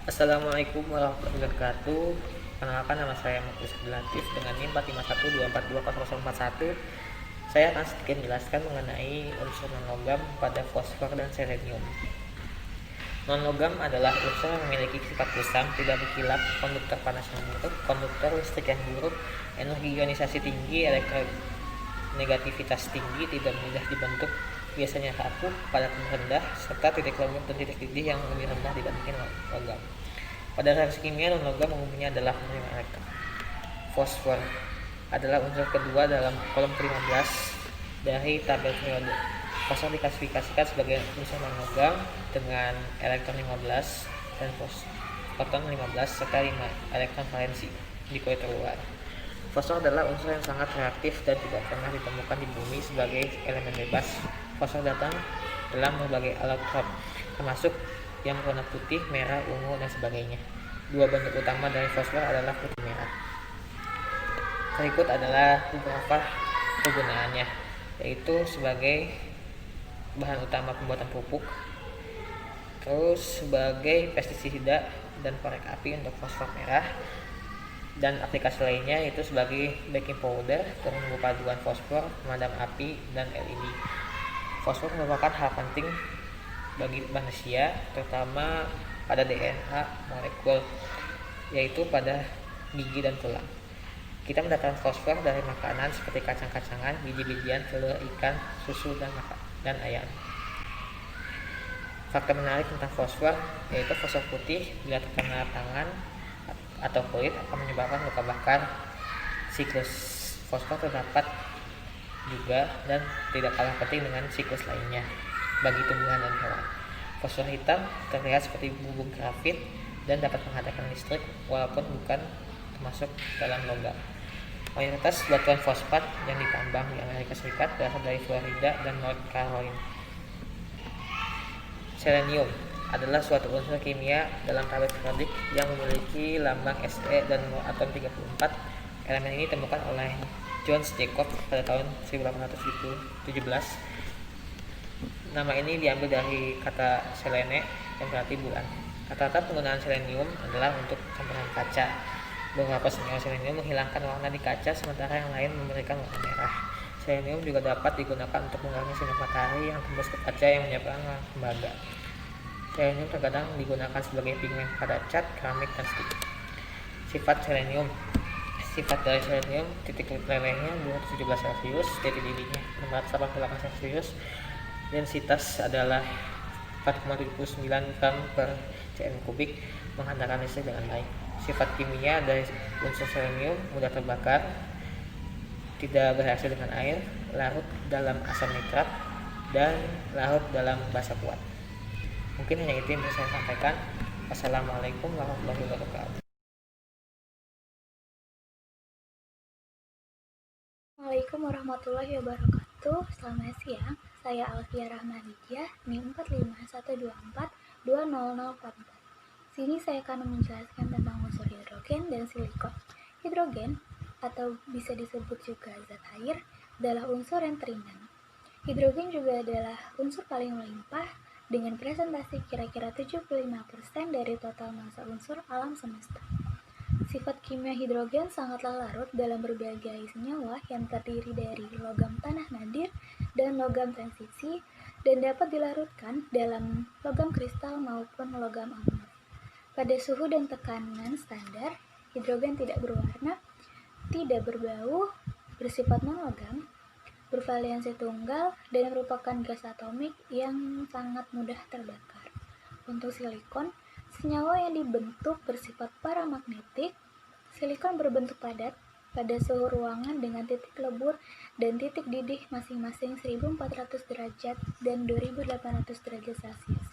Assalamualaikum warahmatullahi wabarakatuh. Perkenalkan, nama saya Muklis Abdulatif dengan NIM 451242041. Saya akan sedikit menjelaskan mengenai unsur non-logam pada fosfor dan selenium. Non-logam adalah unsur yang memiliki sifat kusam, tidak berkilap, konduktor panas yang buruk, konduktor listrik yang buruk, energi ionisasi tinggi, elektronegativitas tinggi, tidak mudah dibentuk, biasanya rapuh, padat rendah, serta titik logam dan titik didih yang lebih rendah dibandingkan logam. Pada reaksi kimia, non-logam umumnya adalah menerima elektron. Fosfor adalah unsur kedua dalam kolom ke-15 dari tabel periode. Fosfor diklasifikasikan sebagai unsur non-logam dengan elektron 15 dan proton 15 serta 5 elektron valensi di kulit terluar. Fosfor adalah unsur yang sangat reaktif dan tidak pernah ditemukan di bumi sebagai elemen bebas. Fosfor datang dalam berbagai allotrop, termasuk yang warna putih, merah, ungu, dan sebagainya. Dua bentuk utama dari fosfor adalah putih merah. Berikut adalah beberapa kegunaannya, yaitu sebagai bahan utama pembuatan pupuk, terus sebagai pestisida dan korek api untuk fosfor merah, dan aplikasi lainnya yaitu sebagai baking powder, penumbuh paduan fosfor, pemadam api, dan LED. Fosfor merupakan hal penting bagi manusia, terutama pada DNA molekul, yaitu pada gigi dan tulang. Kita mendapatkan fosfor dari makanan seperti kacang-kacangan, biji-bijian, telur, ikan, susu, dan ayam. Fakta menarik tentang fosfor yaitu fosfor putih bila terkena tangan atau kulit akan menyebabkan luka bakar. Siklus fosfor terdapat juga dan tidak kalah penting dengan siklus lainnya bagi tumbuhan dan hewan. Fosfor hitam terlihat seperti bubuk grafit dan dapat menghasilkan listrik walaupun bukan termasuk dalam logam. Mayoritas batuan fosfat yang ditambang di Amerika Serikat berasal dari Florida dan North Carolina. Selenium adalah suatu unsur kimia dalam tabel periodik yang memiliki lambang Se dan atom 34. Elemen ini ditemukan oleh John Jacob pada tahun 1817. Nama ini diambil dari kata selene yang berarti bulan. Rata-rata penggunaan selenium adalah untuk campuran kaca. Beberapa senyawa selenium menghilangkan warna di kaca, sementara yang lain memberikan warna merah. Selenium juga dapat digunakan untuk mengurangi sinar matahari yang tembus ke kaca yang menyebabkan tembaga. Selenium terkadang digunakan sebagai pigmen pada cat, keramik, dan stick. Sifat selenium. Sifat dari selenium: titik lelehnya 217 Celcius, titik didihnya 688 Celcius, densitas adalah 4,79 gram per cm kubik, menghantarkan listrik dengan baik. Sifat kimia dari unsur selenium: mudah terbakar, tidak bereaksi dengan air, larut dalam asam nitrat, dan larut dalam basa kuat. Mungkin hanya itu yang bisa saya sampaikan. Wassalamualaikum warahmatullahi wabarakatuh. Assalamualaikum warahmatullahi wabarakatuh. Selamat siang. Saya Alfia Rahmadiyah, NIM 45124200044. Sini saya akan menjelaskan tentang unsur hidrogen dan silikon. Hidrogen, atau bisa disebut juga zat air, adalah unsur yang terindang. Hidrogen juga adalah unsur paling melimpah dengan presentasi kira-kira 75% dari total massa unsur alam semesta. Sifat kimia hidrogen sangatlah larut dalam berbagai senyawa yang terdiri dari logam tanah nadir dan logam transisi dan dapat dilarutkan dalam logam kristal maupun logam amorf. Pada suhu dan tekanan standar, hidrogen tidak berwarna, tidak berbau, bersifat non-logam, bervaliansi tunggal, dan merupakan gas atomik yang sangat mudah terbakar. Untuk silikon, senyawa yang dibentuk bersifat paramagnetik. Silikon berbentuk padat pada suhu ruangan dengan titik lebur dan titik didih masing-masing 1400 derajat dan 2800 derajat Celcius.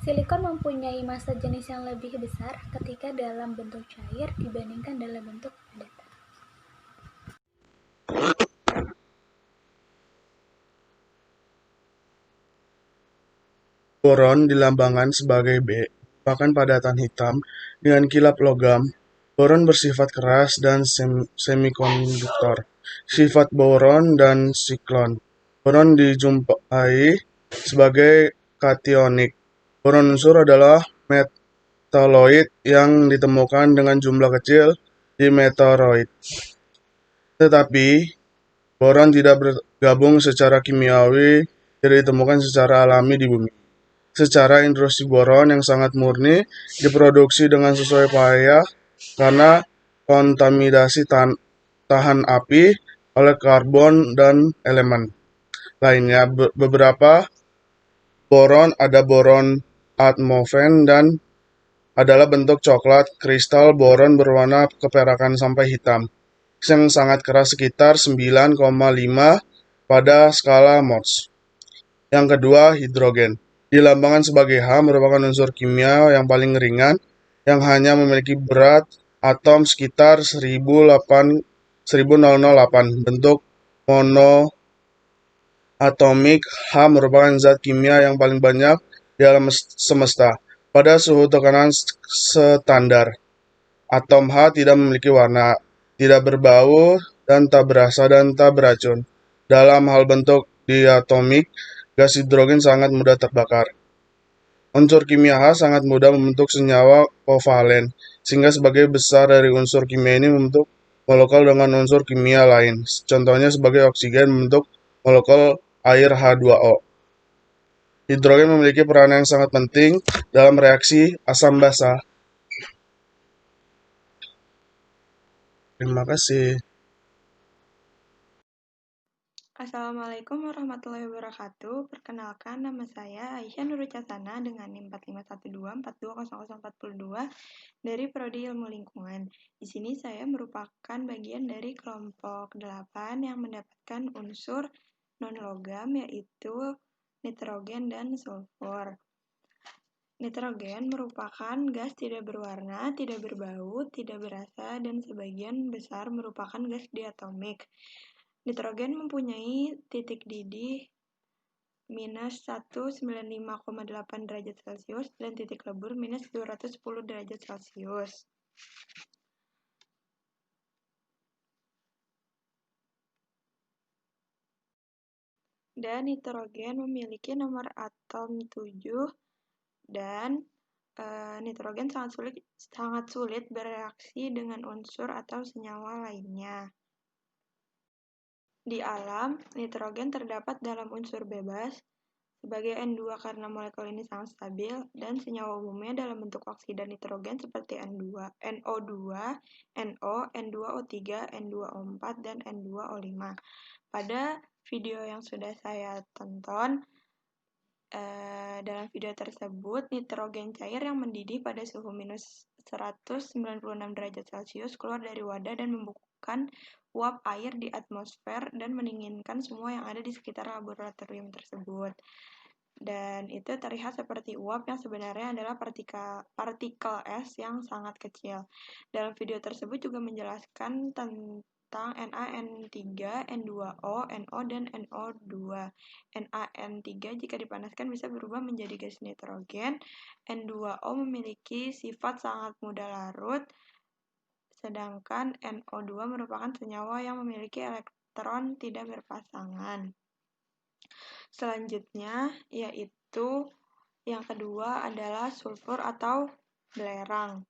Silikon mempunyai massa jenis yang lebih besar ketika dalam bentuk cair dibandingkan dalam bentuk padat. Boron dilambangkan sebagai B, merupakan padatan hitam dengan kilap logam. Boron bersifat keras dan semikonduktor. Sifat boron dan siklon. Boron dijumpai sebagai kationik. Boron unsur adalah toloid yang ditemukan dengan jumlah kecil di meteoroid. Tetapi, boron tidak bergabung secara kimiawi, tidak ditemukan secara alami di bumi. Secara intrusi boron yang sangat murni diproduksi dengan sesuai payah karena kontaminasi tahan api oleh karbon dan elemen lainnya. Beberapa boron ada boron atmofen dan adalah bentuk coklat kristal boron berwarna keperakan sampai hitam yang sangat keras sekitar 9,5 pada skala Mohs. Yang kedua, hidrogen. Dilambangkan sebagai H merupakan unsur kimia yang paling ringan yang hanya memiliki berat atom sekitar 1008 bentuk monoatomik. H merupakan zat kimia yang paling banyak di alam semesta. Pada suhu tekanan standar, atom H tidak memiliki warna, tidak berbau, dan tak berasa dan tak beracun. Dalam hal bentuk diatomik, gas hidrogen sangat mudah terbakar. Unsur kimia H sangat mudah membentuk senyawa kovalen, sehingga sebagai besar dari unsur kimia ini membentuk molekul dengan unsur kimia lain. Contohnya sebagai oksigen membentuk molekul air H2O. Hidrogen memiliki peran yang sangat penting dalam reaksi asam basa. Terima kasih. Assalamualaikum warahmatullahi wabarakatuh. Perkenalkan, nama saya Aisyah Nurul Casana dengan NIM 4512420042 dari Prodi Ilmu Lingkungan. Di sini saya merupakan bagian dari kelompok 8 yang mendapatkan unsur non-logam yaitu nitrogen dan sulfur. Nitrogen merupakan gas tidak berwarna, tidak berbau, tidak berasa, dan sebagian besar merupakan gas diatomik. Nitrogen mempunyai titik didih minus 195,8 derajat Celcius dan titik lebur minus 210 derajat Celcius. Dan nitrogen memiliki nomor atom 7 dan nitrogen sangat sulit bereaksi dengan unsur atau senyawa lainnya. Di alam, nitrogen terdapat dalam unsur bebas sebagai N2 karena molekul ini sangat stabil, dan senyawa umumnya dalam bentuk oksida nitrogen seperti NO2, NO, N2O3, N2O4, dan N2O5. Pada video yang sudah saya tonton, dalam video tersebut, nitrogen cair yang mendidih pada suhu minus 196 derajat Celcius keluar dari wadah dan membukukan uap air di atmosfer dan mendinginkan semua yang ada di sekitar laboratorium tersebut. Dan itu terlihat seperti uap yang sebenarnya adalah partikel es yang sangat kecil. Dalam video tersebut juga menjelaskan tentang NaN3, N2O, NO, dan NO2. NaN3 jika dipanaskan bisa berubah menjadi gas nitrogen. N2O memiliki sifat sangat mudah larut, sedangkan NO2 merupakan senyawa yang memiliki elektron tidak berpasangan. Selanjutnya yaitu yang kedua adalah sulfur atau belerang.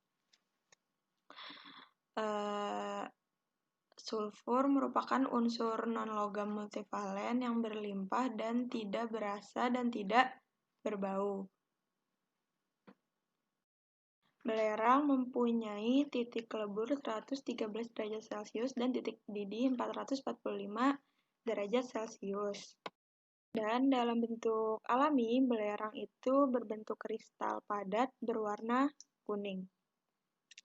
Sulfur merupakan unsur non-logam multivalen yang berlimpah dan tidak berasa dan tidak berbau. Belerang mempunyai titik lebur 113 derajat Celcius dan titik didih 445 derajat Celcius. Dan dalam bentuk alami, belerang itu berbentuk kristal padat berwarna kuning.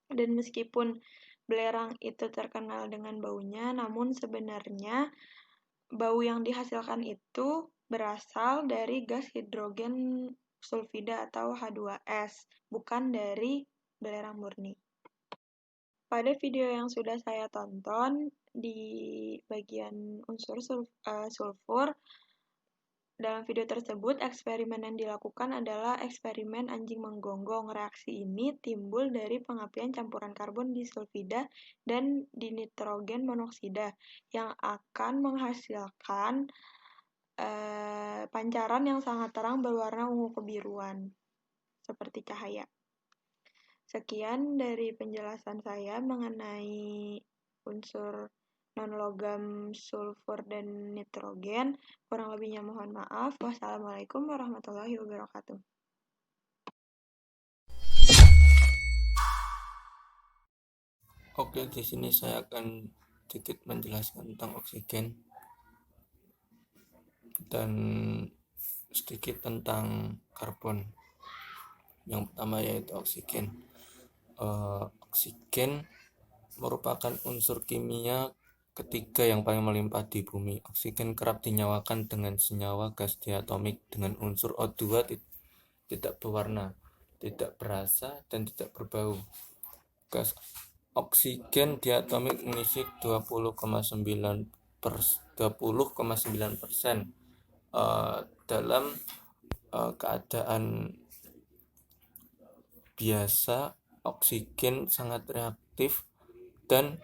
Dan meskipun belerang itu terkenal dengan baunya, namun sebenarnya bau yang dihasilkan itu berasal dari gas hidrogen sulfida atau H2S, bukan dari belerang murni. Pada video yang sudah saya tonton, di bagian unsur sulfur, dalam video tersebut, eksperimen yang dilakukan adalah eksperimen anjing menggonggong. Reaksi ini timbul dari pengapian campuran karbon di sulfida dan di nitrogen monoksida yang akan menghasilkan pancaran yang sangat terang berwarna ungu kebiruan, seperti cahaya. Sekian dari penjelasan saya mengenai unsur non-logam sulfur dan nitrogen. Kurang lebihnya mohon maaf. Wassalamualaikum warahmatullahi wabarakatuh. Oke, di sini saya akan sedikit menjelaskan tentang oksigen dan sedikit tentang karbon. Yang pertama yaitu oksigen. Oksigen merupakan unsur kimia ketiga yang paling melimpah di bumi. Oksigen kerap dinyawakan dengan senyawa gas diatomik dengan unsur O2 tidak berwarna, tidak berasa, dan tidak berbau. Gas oksigen diatomik mengisi 20,9% dalam keadaan biasa. Oksigen sangat reaktif dan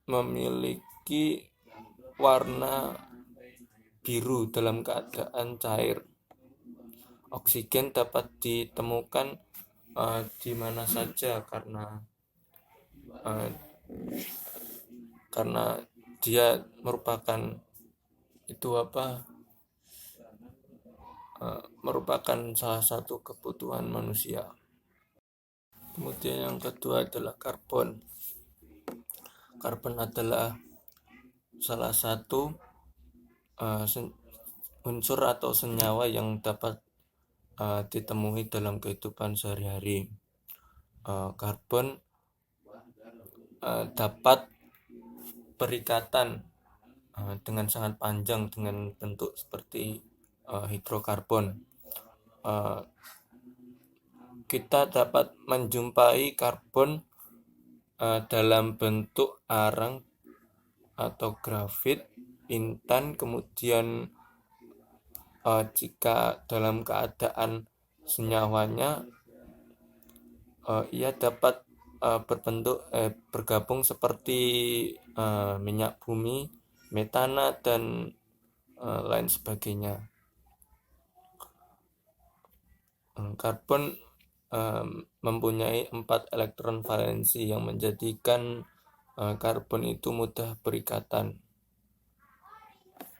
memiliki warna biru dalam keadaan cair. Oksigen dapat ditemukan di mana saja karena dia merupakan merupakan salah satu kebutuhan manusia. Kemudian yang kedua adalah karbon. Karbon adalah salah satu unsur atau senyawa yang dapat ditemui dalam kehidupan sehari-hari. Karbon dapat berikatan dengan sangat panjang dengan bentuk seperti hidrokarbon. Kita dapat menjumpai karbon dalam bentuk arang atau grafit, intan. Kemudian jika dalam keadaan senyawanya ia dapat bergabung seperti minyak bumi, metana, dan lain sebagainya. Karbon mempunyai 4 elektron valensi yang menjadikan karbon itu mudah berikatan.